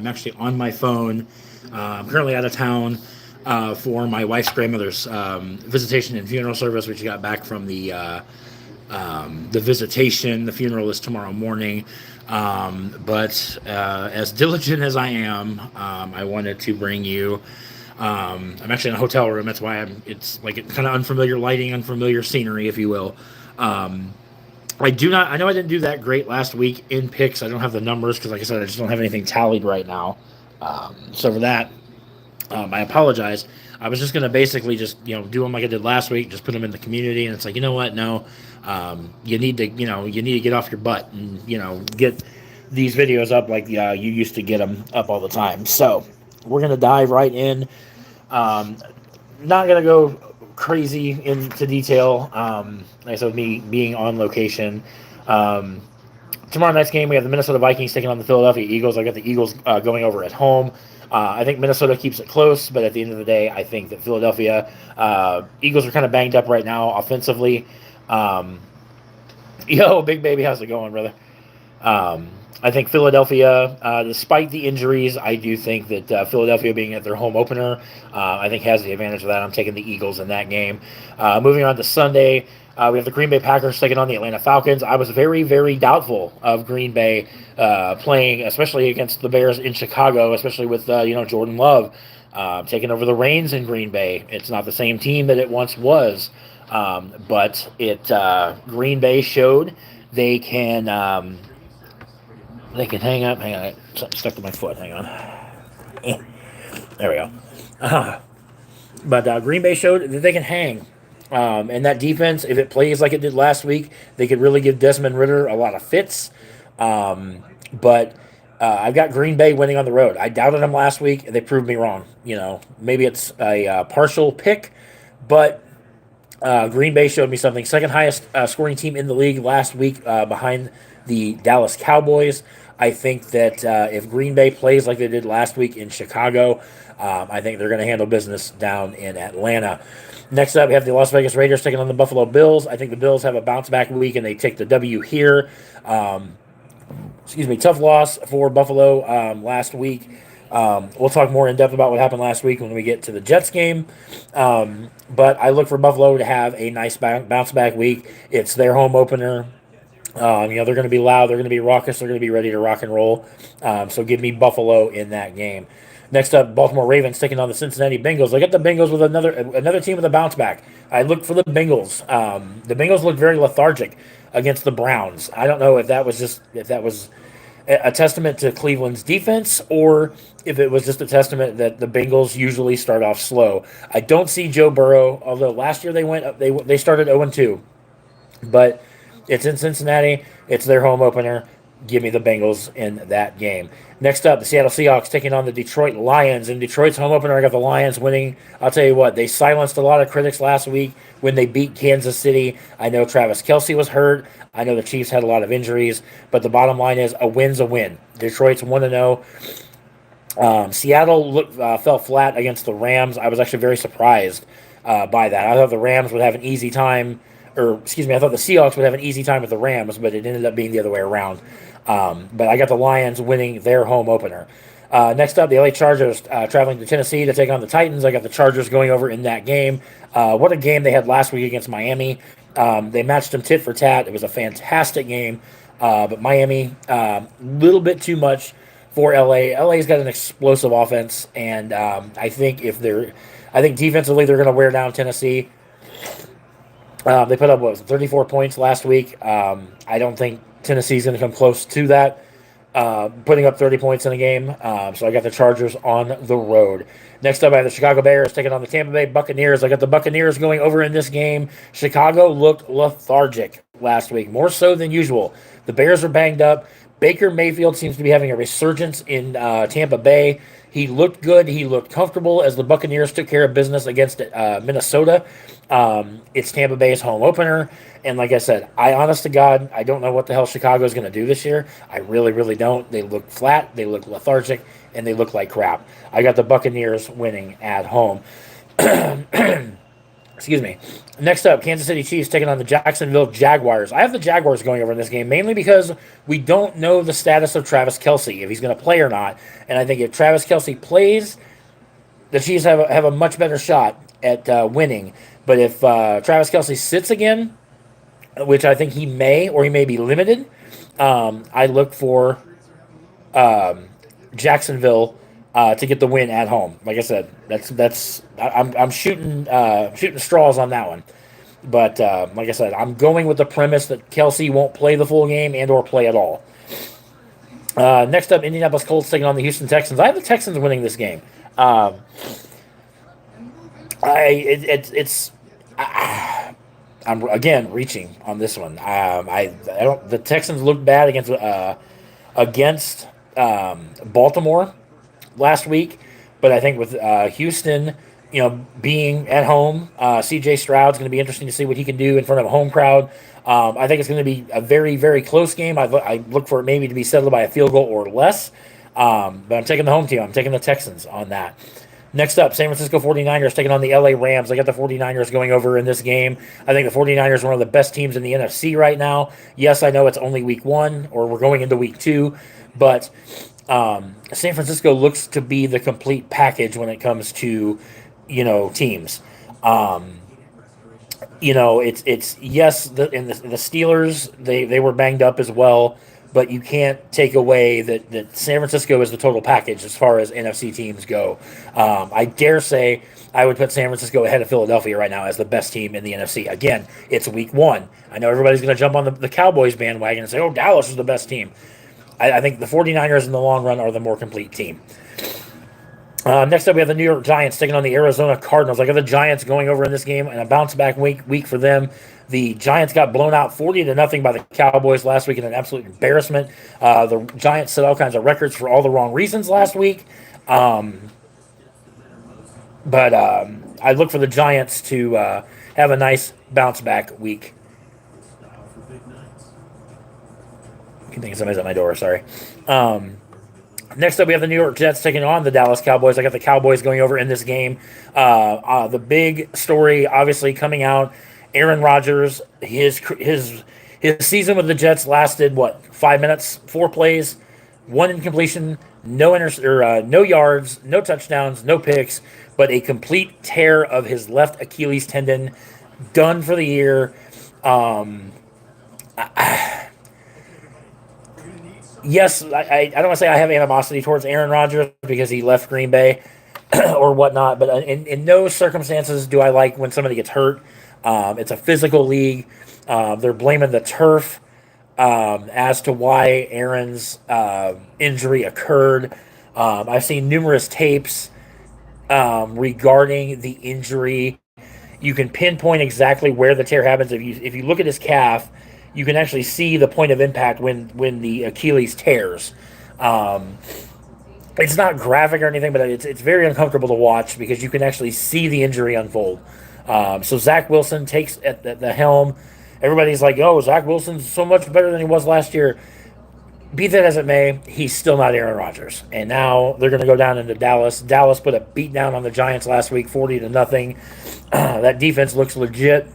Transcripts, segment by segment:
I'm actually on my phone. I'm currently out of town for my wife's grandmother's visitation and funeral service, which got back from the visitation. The funeral is tomorrow morning. But as diligent as I am, I wanted to bring you. I'm actually in a hotel room. That's why it's like kind of unfamiliar lighting, unfamiliar scenery, if you will. Um, I do not. I know I didn't do that great last week in picks. I don't have the numbers because, like I said, I just don't have anything tallied right now. So for that, I apologize. I was just gonna basically just do them like I did last week, just put them in the community, and it's like no, you need to you need to get off your butt and get these videos up like you used to get them up all the time. So we're gonna dive right in. Um, Not gonna go crazy into detail. Like I said, with me being on location. Um, Tomorrow night's game, we have the Minnesota Vikings taking on the Philadelphia Eagles. I got the Eagles going over at home. I think Minnesota keeps it close, but at the end of the day, I think that Philadelphia Eagles are kind of banged up right now offensively. Um, Yo, big baby, how's it going, brother? Um, I think Philadelphia, despite the injuries, I do think that Philadelphia being at their home opener, I think has the advantage of that. I'm taking the Eagles in that game. Moving on to Sunday, we have the Green Bay Packers taking on the Atlanta Falcons. I was very, very doubtful of Green Bay playing, especially against the Bears in Chicago, especially with Jordan Love taking over the reins in Green Bay. It's not the same team that it once was, but Green Bay showed they can. They can hang up. Hang on, something stuck to my foot. Hang on. There we go. But Green Bay showed that they can hang. And that defense, if it plays like it did last week, they could really give Desmond Ritter a lot of fits. But I've got Green Bay winning on the road. I doubted them last week, and they proved me wrong. Maybe it's a partial pick, but Green Bay showed me something. Second highest scoring team in the league last week behind the Dallas Cowboys. I think that if Green Bay plays like they did last week in Chicago, I think they're going to handle business down in Atlanta. Next up, we have the Las Vegas Raiders taking on the Buffalo Bills. I think the Bills have a bounce back week and they take the W here. Tough loss for Buffalo last week. We'll talk more in depth about what happened last week when we get to the Jets game. But I look for Buffalo to have a nice bounce back week. It's their home opener. They're going to be loud. They're going to be raucous. They're going to be ready to rock and roll. So give me Buffalo in that game. Next up, Baltimore Ravens taking on the Cincinnati Bengals. I got the Bengals with another team with a bounce back. I look for the Bengals. The Bengals look very lethargic against the Browns. I don't know if that was a testament to Cleveland's defense or if it was just a testament that the Bengals usually start off slow. I don't see Joe Burrow, although last year they started 0-2, but it's in Cincinnati. It's their home opener. Give me the Bengals in that game. Next up, the Seattle Seahawks taking on the Detroit Lions. In Detroit's home opener, I got the Lions winning. I'll tell you what, they silenced a lot of critics last week when they beat Kansas City. I know Travis Kelce was hurt. I know the Chiefs had a lot of injuries. But the bottom line is a win's a win. Detroit's 1-0. Seattle fell flat against the Rams. I was actually very surprised by that. I thought the Rams would have an easy time. I thought the Seahawks would have an easy time with the Rams, but it ended up being the other way around. But I got the Lions winning their home opener. Next up, the LA Chargers traveling to Tennessee to take on the Titans. I got the Chargers going over in that game. What a game they had last week against Miami. They matched them tit for tat. It was a fantastic game. But Miami, a little bit too much for LA. LA's got an explosive offense, and I think defensively they're going to wear down Tennessee. They put up 34 points last week. I don't think Tennessee's going to come close to that, putting up 30 points in a game. So I got the Chargers on the road. Next up, I have the Chicago Bears taking on the Tampa Bay Buccaneers. I got the Buccaneers going over in this game. Chicago looked lethargic last week, more so than usual. The Bears are banged up. Baker Mayfield seems to be having a resurgence in Tampa Bay. He looked good. He looked comfortable as the Buccaneers took care of business against Minnesota. It's Tampa Bay's home opener. And like I said, honest to God, I don't know what the hell Chicago is going to do this year. I really, really don't. They look flat. They look lethargic. And they look like crap. I got the Buccaneers winning at home. Excuse me. Next up, Kansas City Chiefs taking on the Jacksonville Jaguars. I have the Jaguars going over in this game mainly because we don't know the status of Travis Kelce, if he's going to play or not. And I think if Travis Kelce plays, the Chiefs have a much better shot at winning. But if Travis Kelce sits again, which I think he may, or he may be limited, I look for Jacksonville to get the win at home. Like I said, I'm shooting straws on that one. But like I said, I'm going with the premise that Kelce won't play the full game and or play at all. Next up, Indianapolis Colts taking on the Houston Texans. I have the Texans winning this game. I'm again reaching on this one. I don't. The Texans looked bad against Baltimore last week, but I think with Houston, being at home, C.J. Stroud's going to be interesting to see what he can do in front of a home crowd. I think it's going to be a very, very close game. I look for it maybe to be settled by a field goal or less. But I'm taking the home team. I'm taking the Texans on that. Next up, San Francisco 49ers taking on the LA Rams. I got the 49ers going over in this game. I think the 49ers are one of the best teams in the NFC right now. Yes, I know it's only week 1, or we're going into week 2, but San Francisco looks to be the complete package when it comes to, teams. It's yes, the Steelers, they were banged up as well, but you can't take away that San Francisco is the total package as far as NFC teams go. I dare say I would put San Francisco ahead of Philadelphia right now as the best team in the NFC. Again, it's week 1. I know everybody's going to jump on the Cowboys bandwagon and say, oh, Dallas is the best team. I think the 49ers in the long run are the more complete team. Next up, we have the New York Giants taking on the Arizona Cardinals. I got the Giants going over in this game, and a bounce-back week for them. The Giants got blown out 40-0 by the Cowboys last week in an absolute embarrassment. The Giants set all kinds of records for all the wrong reasons last week. But I look for the Giants to have a nice bounce-back week. I can think of somebody's at my door, sorry. Next up, we have the New York Jets taking on the Dallas Cowboys. I got the Cowboys going over in this game. The big story, obviously, coming out, Aaron Rodgers, his season with the Jets lasted, 5 minutes, 4 plays, 1 incompletion, no yards, no touchdowns, no picks, but a complete tear of his left Achilles tendon, done for the year. Yes, I don't want to say I have animosity towards Aaron Rodgers because he left Green Bay or whatnot, but in no circumstances do I like when somebody gets hurt. It's a physical league. They're blaming the turf as to why Aaron's injury occurred. I've seen numerous tapes regarding the injury. You can pinpoint exactly where the tear happens. If you look at his calf, you can actually see the point of impact when the Achilles tears. It's not graphic or anything, but it's very uncomfortable to watch because you can actually see the injury unfold. So Zach Wilson takes at the helm. Everybody's like, oh, Zach Wilson's so much better than he was last year. Be that as it may, he's still not Aaron Rodgers. And now they're going to go down into Dallas. Dallas put a beat down on the Giants last week, 40-0. That defense looks legit.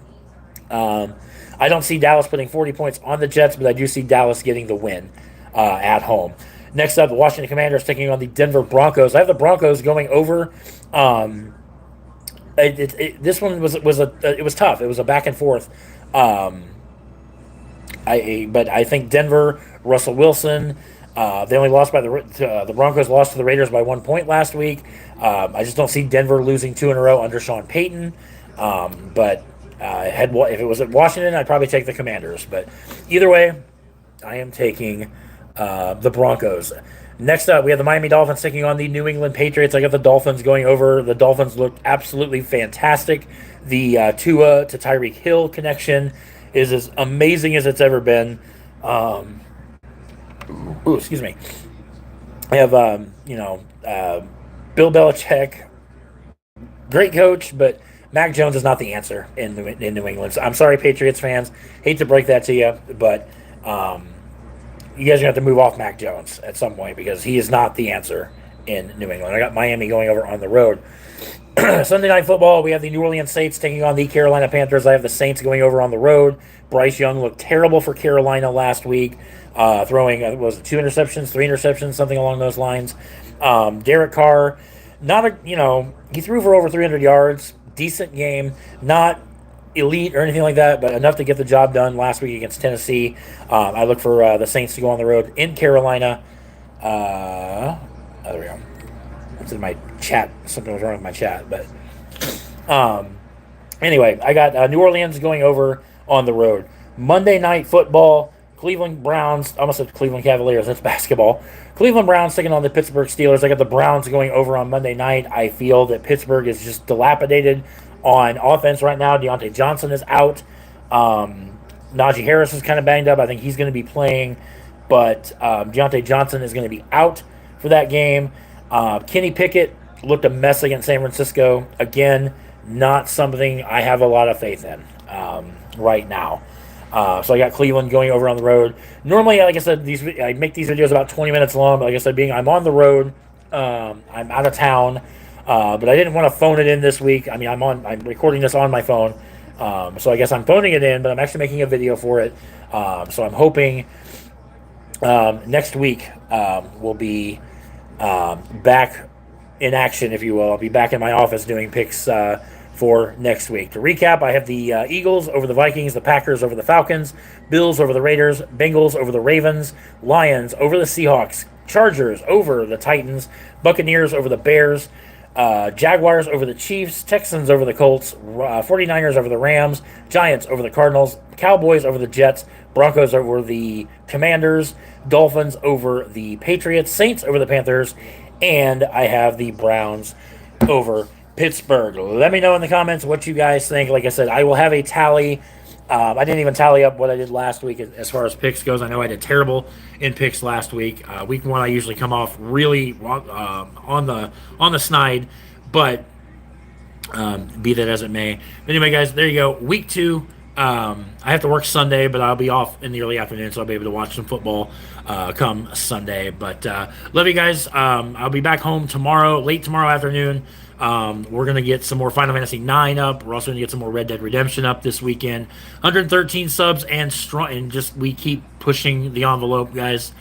I don't see Dallas putting 40 points on the Jets, but I do see Dallas getting the win at home. Next up, the Washington Commanders taking on the Denver Broncos. I have the Broncos going over. This one was tough. It was a back and forth. But I think Denver, Russell Wilson, they only lost by the Broncos lost to the Raiders by 1 point last week. I just don't see Denver losing 2 in a row under Sean Payton. But if it was at Washington, I'd probably take the Commanders. But either way, I am taking the Broncos. Next up, we have the Miami Dolphins taking on the New England Patriots. I got the Dolphins going over. The Dolphins looked absolutely fantastic. The Tua to Tyreek Hill connection is as amazing as it's ever been. Excuse me. I have, Bill Belichick, great coach, but Mac Jones is not the answer in New England. So I'm sorry, Patriots fans. Hate to break that to you, but you guys are going to have to move off Mac Jones at some point because he is not the answer in New England. I got Miami going over on the road. Sunday Night Football, we have the New Orleans Saints taking on the Carolina Panthers. I have the Saints going over on the road. Bryce Young looked terrible for Carolina last week, throwing, was it 2 interceptions, 3 interceptions, something along those lines. Derek Carr, he threw for over 300 yards, decent game, not elite or anything like that, but enough to get the job done last week against Tennessee. I look for the Saints to go on the road in Carolina. There we go. It's in my chat. Something was wrong with my chat, but anyway, I got New Orleans going over on the road. Monday Night Football, Cleveland Browns. I almost said Cleveland Cavaliers. That's basketball. Cleveland Browns taking on the Pittsburgh Steelers. I got the Browns going over on Monday night. I feel that Pittsburgh is just dilapidated on offense right now. Deontay Johnson is out. Najee Harris is kind of banged up. I think he's going to be playing, but Deontay Johnson is going to be out for that game. Kenny Pickett looked a mess against San Francisco. Again, not something I have a lot of faith in right now. So I got Cleveland going over on the road. Normally, like I said, I make these videos about 20 minutes long, but like I said, I'm on the road, I'm out of town, but I didn't want to phone it in this week. I mean, I'm recording this on my phone, so I guess I'm phoning it in, but I'm actually making a video for it. So I'm hoping next week we'll be back in action, if you will. I'll be back in my office doing picks for next week. To recap, I have the Eagles over the Vikings, the Packers over the Falcons, Bills over the Raiders, Bengals over the Ravens, Lions over the Seahawks, Chargers over the Titans, Buccaneers over the Bears, Jaguars over the Chiefs, Texans over the Colts, 49ers over the Rams, Giants over the Cardinals, Cowboys over the Jets, Broncos over the Commanders, Dolphins over the Patriots, Saints over the Panthers, and I have the Browns over Pittsburgh. Let me know in the comments what you guys think. Like I said, I will have a tally. I didn't even tally up what I did last week as far as picks goes. I know I did terrible in picks last week. Week 1, I usually come off really on the snide, but be that as it may. But anyway, guys, there you go. Week 2. I have to work Sunday, but I'll be off in the early afternoon, so I'll be able to watch some football come Sunday. But love you guys. I'll be back home late tomorrow afternoon. We're going to get some more Final Fantasy 9 up. We're also going to get some more Red Dead Redemption up this weekend. 113 subs and strong, and just we keep pushing the envelope, guys.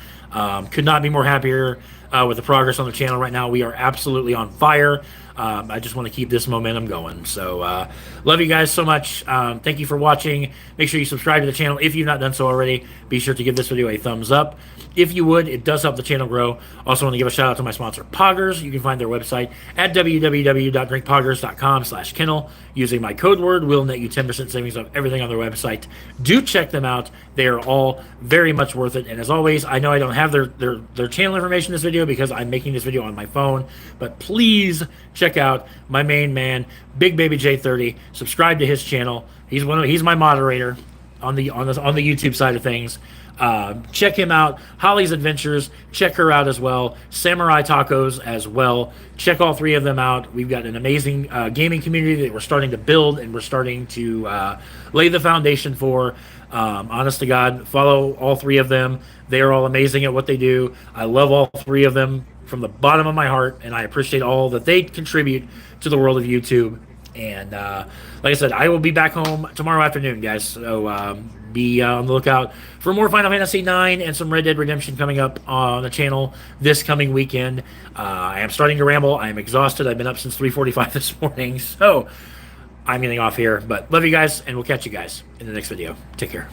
Could not be more happier with the progress on the channel right now. We are absolutely on fire. I just want to keep this momentum going. So love you guys so much. Thank you for watching. Make sure you subscribe to the channel if you've not done so already. Be sure to give this video a thumbs up. If you would, it does help the channel grow. Also want to give a shout out to my sponsor, Poggers. You can find their website at www.drinkpoggers.com/Kennel. Using my code word will net you 10% savings on everything on their website. Do check them out. They are all very much worth it. And as always, I know I don't have their channel information in this video because I'm making this video on my phone, but please check out my main man, Big Baby J30. Subscribe to his channel. He's my moderator on the YouTube side of things. Check him out. Holly's Adventures, check her out as well. Samurai Tacos as well. Check all 3 of them out. We've got an amazing gaming community that we're starting to build, and we're starting to lay the foundation for. Honest to God, follow all 3 of them. They are all amazing at what they do. I love all 3 of them from the bottom of my heart, and I appreciate all that they contribute to the world of YouTube. And like I said, I will be back home tomorrow afternoon, guys. So be on the lookout for more Final Fantasy 9 and some Red Dead Redemption coming up on the channel this coming weekend. I am starting to ramble. I am exhausted. I've been up since 3:45 this morning, so I'm getting off here. But love you guys, and we'll catch you guys in the next video. Take care.